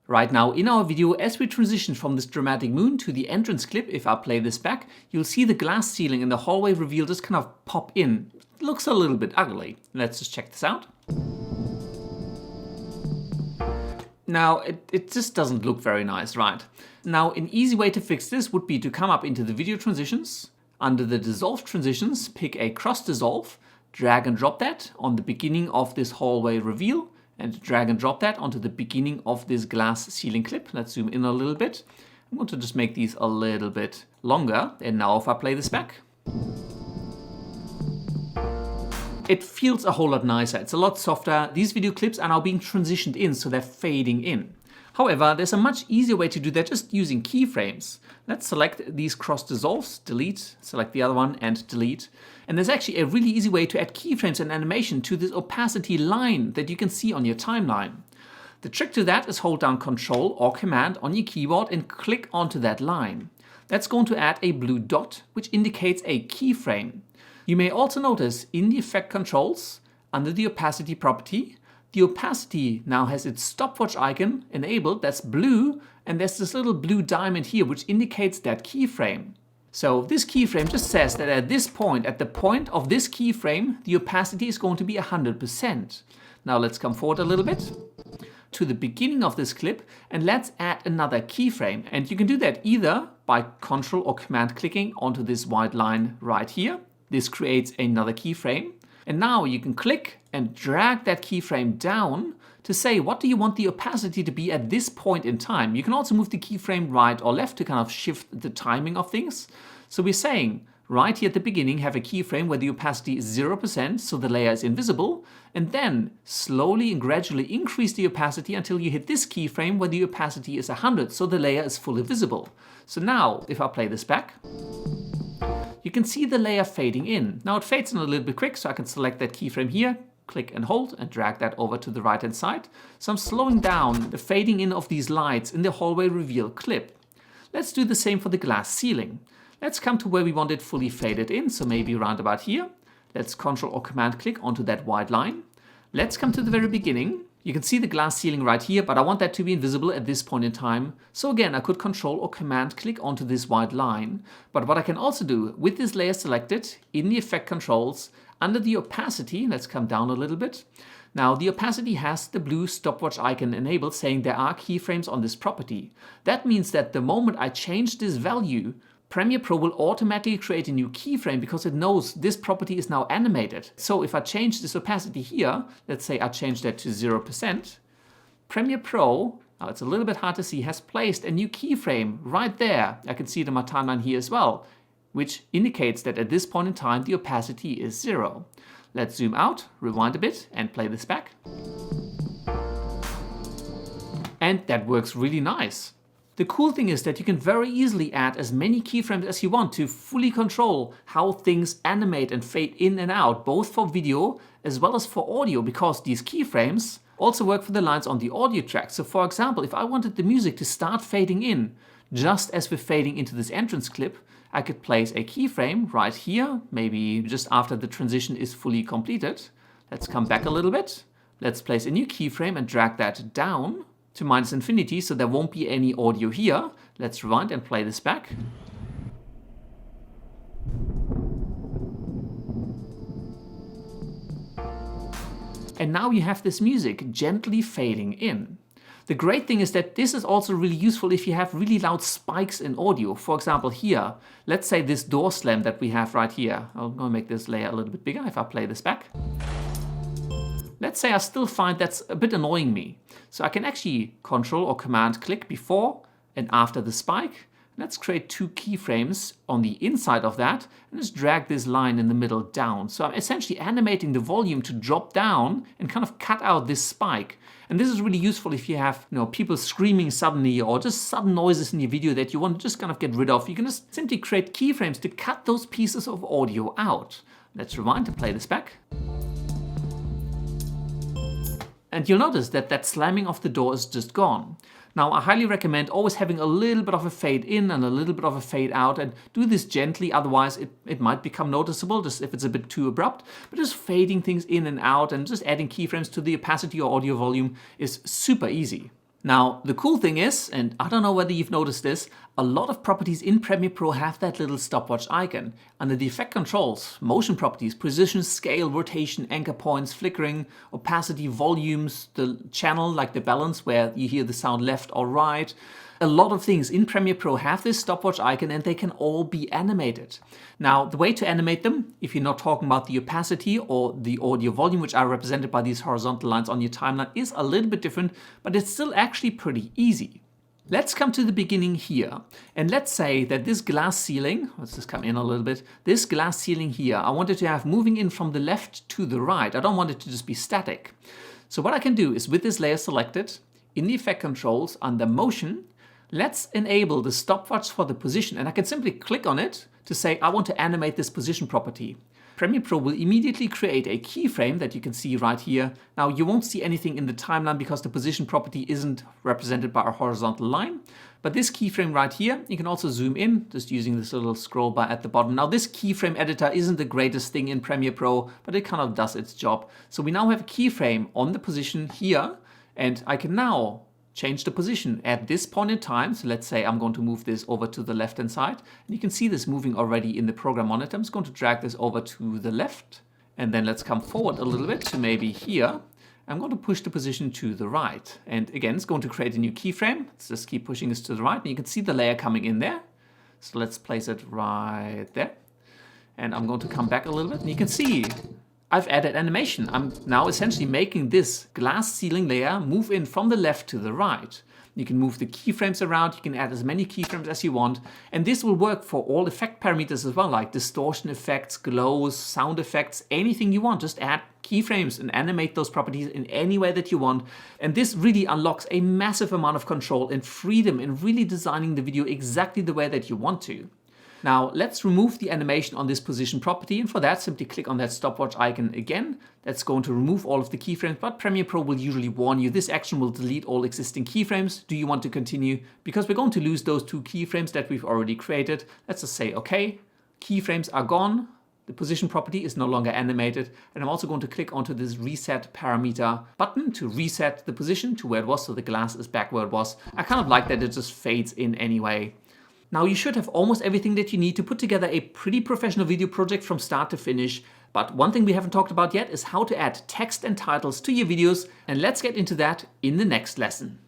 Right now in our video, as we transition from this dramatic moon to the entrance clip, if I play this back, you'll see the glass ceiling in the hallway reveal just kind of pop in. It looks a little bit ugly. Let's just check this out. Now, it just doesn't look very nice, right? Now, an easy way to fix this would be to come up into the video transitions, under the dissolve transitions, pick a cross dissolve, drag and drop that on the beginning of this hallway reveal, and drag and drop that onto the beginning of this glass ceiling clip. Let's zoom in a little bit. I'm going to just make these a little bit longer. And now if I play this back, it feels a whole lot nicer. It's a lot softer. These video clips are now being transitioned in, so they're fading in. However, there's a much easier way to do that just using keyframes. Let's select these cross dissolves, delete, select the other one and delete. And there's actually a really easy way to add keyframes and animation to this opacity line that you can see on your timeline. The trick to that is hold down Control or Command on your keyboard and click onto that line. That's going to add a blue dot, which indicates a keyframe. You may also notice in the effect controls, under the opacity property, the opacity now has its stopwatch icon enabled, that's blue, and there's this little blue diamond here which indicates that keyframe. So this keyframe just says that at this point, at the point of this keyframe, the opacity is going to be 100%. Now let's come forward a little bit to the beginning of this clip and let's add another keyframe. And you can do that either by Control or Command clicking onto this white line right here. This creates another keyframe. And now you can click and drag that keyframe down to say what do you want the opacity to be at this point in time. You can also move the keyframe right or left to kind of shift the timing of things. So we're saying right here at the beginning have a keyframe where the opacity is 0%, so the layer is invisible, and then slowly and gradually increase the opacity until you hit this keyframe where the opacity is 100, so the layer is fully visible. So now if I play this back, you can see the layer fading in. Now it fades in a little bit quick, so I can select that keyframe here, click and hold and drag that over to the right hand side. So I'm slowing down the fading in of these lights in the hallway reveal clip. Let's do the same for the glass ceiling. Let's come to where we want it fully faded in, so maybe around about here. Let's Control or Command click onto that white line. Let's come to the very beginning. You can see the glass ceiling right here, but I want that to be invisible at this point in time. So again, I could Control or Command click onto this white line. But what I can also do with this layer selected in the effect controls, under the opacity, let's come down a little bit. Now the opacity has the blue stopwatch icon enabled saying there are keyframes on this property. That means that the moment I change this value, Premiere Pro will automatically create a new keyframe because it knows this property is now animated. So if I change this opacity here, let's say I change that to 0%, Premiere Pro, now it's a little bit hard to see, has placed a new keyframe right there. I can see it in my timeline here as well, which indicates that at this point in time the opacity is 0. Let's zoom out, rewind a bit and play this back. And that works really nice. The cool thing is that you can very easily add as many keyframes as you want to fully control how things animate and fade in and out, both for video as well as for audio, because these keyframes also work for the lines on the audio track. So for example, if I wanted the music to start fading in, just as we're fading into this entrance clip, I could place a keyframe right here, maybe just after the transition is fully completed. Let's come back a little bit. Let's place a new keyframe and drag that down to -infinity, so there won't be any audio here. Let's rewind and play this back. And now you have this music gently fading in. The great thing is that this is also really useful if you have really loud spikes in audio. For example here, let's say this door slam that we have right here. I'm going to make this layer a little bit bigger if I play this back. Let's say I still find that's a bit annoying me. So I can actually Control or Command click before and after the spike. Let's create two keyframes on the inside of that and just drag this line in the middle down. So I'm essentially animating the volume to drop down and kind of cut out this spike. And this is really useful if you have, people screaming suddenly or just sudden noises in your video that you want to just kind of get rid of. You can just simply create keyframes to cut those pieces of audio out. Let's rewind and play this back. And you'll notice that that slamming of the door is just gone. Now I highly recommend always having a little bit of a fade in and a little bit of a fade out, and do this gently, otherwise it might become noticeable just if it's a bit too abrupt. But just fading things in and out and just adding keyframes to the opacity or audio volume is super easy. Now, the cool thing is, and I don't know whether you've noticed this, a lot of properties in Premiere Pro have that little stopwatch icon. Under the effect controls, motion properties, position, scale, rotation, anchor points, flickering, opacity, volumes, the channel, like the balance where you hear the sound left or right. A lot of things in Premiere Pro have this stopwatch icon and they can all be animated. Now, the way to animate them, if you're not talking about the opacity or the audio volume, which are represented by these horizontal lines on your timeline, is a little bit different, but it's still actually pretty easy. Let's come to the beginning here, and let's say that this glass ceiling, let's just come in a little bit, this glass ceiling here, I wanted to have moving in from the left to the right. I don't want it to just be static. So what I can do is with this layer selected, in the effect controls under motion, let's enable the stopwatch for the position, and I can simply click on it to say I want to animate this position property. Premiere Pro will immediately create a keyframe that you can see right here. Now you won't see anything in the timeline because the position property isn't represented by a horizontal line. But this keyframe right here, you can also zoom in just using this little scroll bar at the bottom. Now this keyframe editor isn't the greatest thing in Premiere Pro, but it kind of does its job. So we now have a keyframe on the position here, and I can now change the position at this point in time. So let's say I'm going to move this over to the left hand side, and you can see this moving already in the program monitor. I'm just going to drag this over to the left, and then let's come forward a little bit to maybe here. I'm going to push the position to the right, and again it's going to create a new keyframe. Let's just keep pushing this to the right, and you can see the layer coming in there. So let's place it right there, and I'm going to come back a little bit, and you can see I've added animation. I'm now essentially making this glass ceiling layer move in from the left to the right. You can move the keyframes around, you can add as many keyframes as you want, and this will work for all effect parameters as well, like distortion effects, glows, sound effects, anything you want. Just add keyframes and animate those properties in any way that you want. And this really unlocks a massive amount of control and freedom in really designing the video exactly the way that you want to. Now let's remove the animation on this position property, and for that simply click on that stopwatch icon again. That's going to remove all of the keyframes, but Premiere Pro will usually warn you this action will delete all existing keyframes. Do you want to continue? Because we're going to lose those 2 keyframes that we've already created. Let's just say okay, keyframes are gone. The position property is no longer animated, and I'm also going to click onto this reset parameter button to reset the position to where it was, so the glass is back where it was. I kind of like that it just fades in anyway. Now you should have almost everything that you need to put together a pretty professional video project from start to finish. But one thing we haven't talked about yet is how to add text and titles to your videos, and let's get into that in the next lesson.